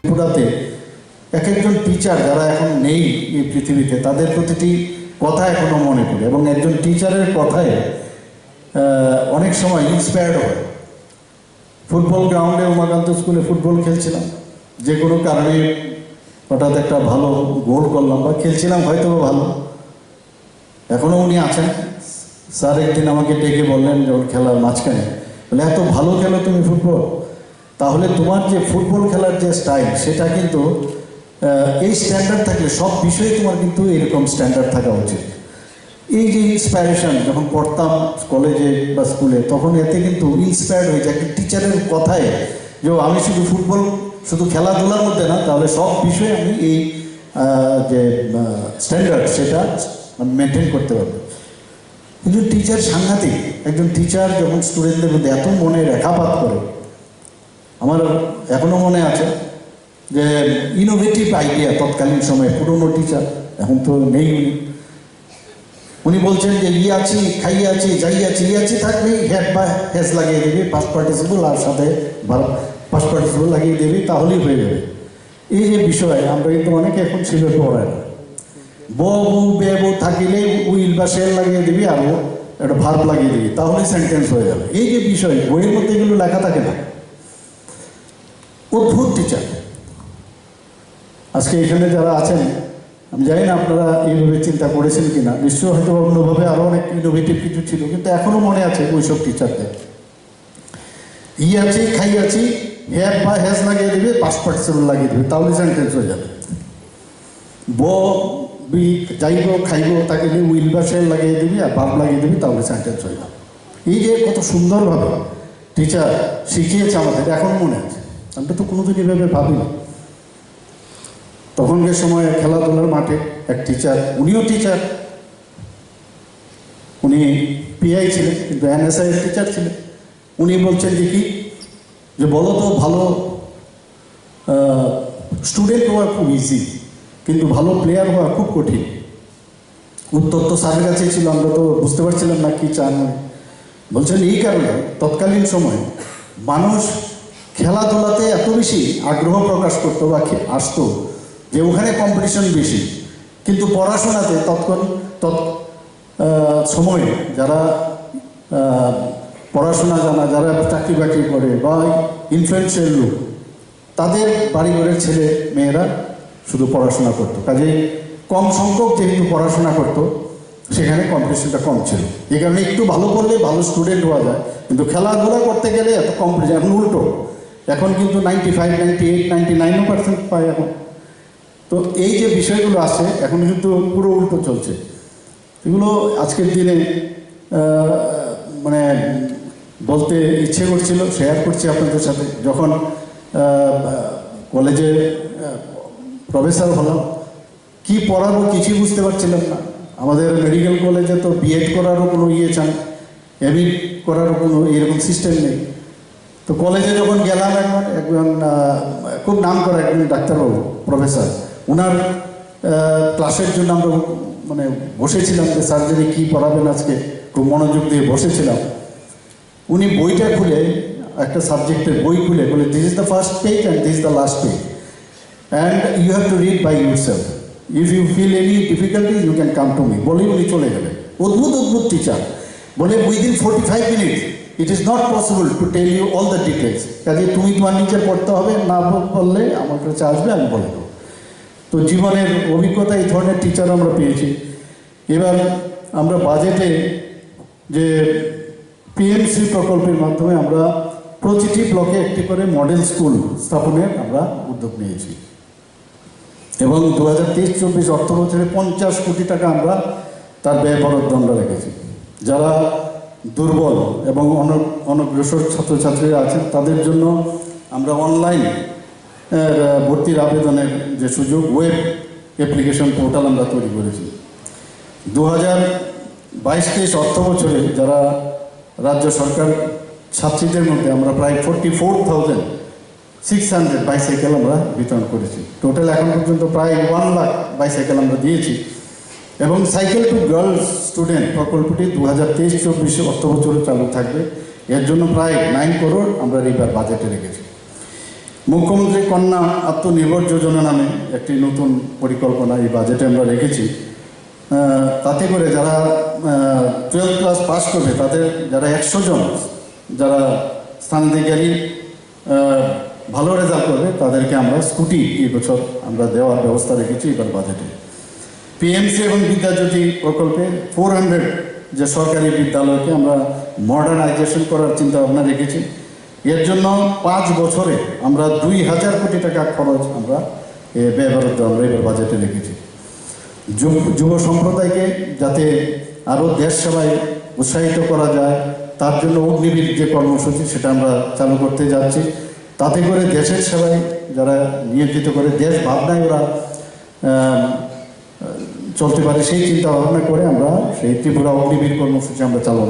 ত্রিপুরাতে এক একজন টিচার যারা এখন নেই এই পৃথিবীতে তাদের প্রতিটি কথা এখনো মনে পড়ে এবং একজন টিচারের কথায় অনেক সময় ইন্সপায়ার্ড হয়। ফুটবল গ্রাউন্ডে উমাকান্ত স্কুলে ফুটবল খেলছিলাম, যে কোনো কারণে হঠাৎ একটা ভালো গোল করলাম বা খেলছিলাম হয়তো ভালো, এখনও উনি আছেন। স্যার একদিন আমাকে ডেকে বললেন যখন খেলার মাঝখানে, বলে এত ভালো খেলো তুমি ফুটবল, তাহলে তোমার যে ফুটবল খেলার যে স্টাইল সেটা কিন্তু এই স্ট্যান্ডার্ড থাকলে সব বিষয়ে তোমার কিন্তু এরকম স্ট্যান্ডার্ড থাকা উচিত। এই যে ইন্সপায়ারেশন যখন পড়তাম কলেজে বা স্কুলে, তখন এতে কিন্তু ইন্সপায়ার্ড হয়ে যায় টিচারের কথায় যে আমি শুধু ফুটবল শুধু খেলাধুলার মধ্যে না, তাহলে সব বিষয়ে আমি এই যে স্ট্যান্ডার্ড সেটা মেনটেন করতে পারবো। একজন টিচার সাংঘাতিক, একজন টিচার যখন স্টুডেন্টদের মধ্যে এত মনে রেখাপাত করে, আমার এখনও মনে আছে যে ইনোভেটিভ আইডিয়া তৎকালীন সময়ে পুরনো টিচার, এখন তো নেই উনি বলছেন যে আছি খাই আছি যাই আছি আছি থাকলেই হ্যাড বা হ্যাজ লাগিয়ে দেবে, পাস্ট পার্টিসিপল আর সাথে পাস্ট পার্টিসিপল লাগিয়ে দেবে, তাহলেই হয়ে যাবে। এই যে বিষয় আমরা কিন্তু অনেকে এখন ছিল পড়ায় না, বউ বে বউ থাকিলে উইল বা শেল লাগিয়ে দিবি আর একটা ভার্ব লাগিয়ে দিবি, তাহলেই সেন্টেন্স হয়ে যাবে। এই যে বিষয় বইয়ের মধ্যে এগুলো লেখা থাকে না। অদ্ভুত টিচার। আজকে এখানে যারা আছেন আমি জানি না আপনারা এইভাবে চিন্তা করেছেন কিনা, নিশ্চয়ই হয়তো অন্যভাবে আরও অনেক ইনোভেটিভ কিছু ছিল, কিন্তু এখনও মনে আছে ওইসব টিচারদের। আছি খাই আছি হ্যাভ বা হ্যাজ লাগিয়ে দেবে, পাস্ট পার্টিসিপল লাগিয়ে দেবে, তাহলে সেন্টেন্স হয়ে যাবে। বি যাইব খাইব তাকে উইল বা শেল লাগিয়ে দিবি আর ভার্ব লাগিয়ে দিবি, তাহলে সেন্টেন্স হয়ে যাবে। এই যে কত সুন্দরভাবে টিচার শিখিয়েছে আমাদের, এখনও মনে আছে। আমরা তো কোনোদিন এভাবে ভাবিনি। তখনকার সময় খেলাধুলার মাঠে এক টিচার, উনিও টিচার, উনি পিআই ছিলেন কিন্তু এনএসআই এর টিচার ছিলেন। উনি বলছেন যে কি যে বলো তো ভালো স্টুডেন্ট হওয়া খুব ইজি, কিন্তু ভালো প্লেয়ার হওয়া খুব কঠিন। উত্তর তো স্যারের কাছেই ছিল, আমরা তো বুঝতে পারছিলাম না কি চান। বলছেন এই কারণে তৎকালীন সময় মানুষ খেলাধুলাতে এত বেশি আগ্রহ প্রকাশ করতো বা আসতো যে ওখানে কম্পিটিশন বেশি, কিন্তু পড়াশোনাতে সময়ে যারা পড়াশোনা জানা, যারা চাকরি বাকরি করে বা ইনফ্লুয়েন্সিয়াল লোক, তাদের বাড়িঘরের ছেলে মেয়েরা শুধু পড়াশোনা করতো। কাজেই কম সংখ্যক যেহেতু পড়াশোনা করতো, সেখানে কম্পিটিশনটা কম ছিল। এই কারণে একটু ভালো করলে ভালো স্টুডেন্ট হওয়া যায়, কিন্তু খেলাধুলা করতে গেলে এত কম্পিটিশন। এখন উল্টো, এখন কিন্তু 95, 98, 99% পায় এখন। তো এই যে বিষয়গুলো আছে এখন কিন্তু পুরো উল্টো চলছে। এগুলো আজকের দিনে মানে বলতে ইচ্ছে করছিল, শেয়ার করছি আপনাদের সাথে। যখন কলেজে প্রফেসর হলাম, কি পড়াবো কিছুই বুঝতে পারছিলাম না। আমাদের মেডিকেল কলেজে তো বিএড করারও কোনো চান, এমই করারও কোনো এরকম সিস্টেম নেই। তো কলেজে যখন গেলাম, একজন খুব নাম করা একজন ডাক্তারবাবু প্রফেসর, ওনার ক্লাসের জন্য আমরা মানে বসেছিলাম যে সার্জারি কী পড়াবেন আজকে, খুব মনোযোগ দিয়ে বসেছিলাম। উনি বইটা খুলে, একটা সাবজেক্টের বই খুলে বলে, this is the first page and this is the last page and you have to read by yourself, if you feel any difficulty you can come to me. বলেই উনি চলে গেলেন। অদ্ভুত অদ্ভুত টিচার। বলে within 45 minutes it is not possible to tell you all the details, কাজে তুমি তোমার নিজে পড়তে হবে, না বললে আমার কাছে আসবে, আমি বলে দেবো। তো জীবনের অভিজ্ঞতা এই ধরনের টিচার আমরা পেয়েছি। এবার আমরা বাজেটে যে পিএমসি প্রকল্পের মাধ্যমে আমরা প্রতিটি ব্লকে একটি করে মডেল স্কুল স্থাপনের আমরা উদ্যোগ নিয়েছি এবং 2023-24 অর্থ বছরে 50 কোটি টাকা আমরা তার ব্যয় বরাদ্দ আমরা রেখেছি। যারা দুর্বল এবং অনগ্রসর ছাত্রছাত্রীরা আছেন তাদের জন্য আমরা অনলাইন ভর্তির আবেদনের যে সুযোগ, ওয়েব অ্যাপ্লিকেশন পোর্টাল আমরা তৈরি করেছি। 2022-23 অর্থ বছরে যারা রাজ্য সরকার ছাত্রীদের মধ্যে আমরা প্রায় 44,600 বাইসাইকেল আমরা বিতরণ করেছি। টোটাল এখন পর্যন্ত প্রায় 1 লাখ বাইসাইকেল আমরা দিয়েছি। এবং সাইকেল টু গার্লস স্টুডেন্ট প্রকল্পটি 2023-24 অর্থ বছরে চালু থাকবে। এর জন্য প্রায় 9 করোড় আমরা রিভার বাজেটে রেখেছি। মুখ্যমন্ত্রী কন্যা আত্মনির্ভর যোজনা নামে একটি নতুন পরিকল্পনা এই বাজেটে আমরা রেখেছি। তাতে করে যারা 12 ক্লাস পাস করবে তাদের যারা 100 জন যারা স্থানাধিকারী ভালো রেজাল্ট করবে তাদেরকে আমরা স্কুটি এই বছর আমরা দেওয়ার ব্যবস্থা রেখেছি এবার বাজেটে। পিএমসি এবং বিদ্যাজ্যোতি প্রকল্পে 400 যে সরকারি বিদ্যালয়কে আমরা মডার্নাইজেশন করার চিন্তা ভাবনা রেখেছি। এর জন্য 5 বছরে আমরা 2000 কোটি টাকা খরচ আমরা ব্যয় বরাদ্দ আমরা এবার বাজেটে রেখেছি। যুব সম্প্রদায়কে যাতে আরও দেশ সেবায় উৎসাহিত করা যায় তার জন্য অগ্নিবীর যে কর্মসূচি সেটা আমরা চালু করতে যাচ্ছি। তাতে করে দেশের সেবায় যারা নিয়োজিত করে দেশ ভাবনায় ওরা চলতে পারে সেই চিন্তা ভাবনা করে আমরা সেই ত্রিপুরা অগ্নিবীর কর্মসূচি আমরা চালু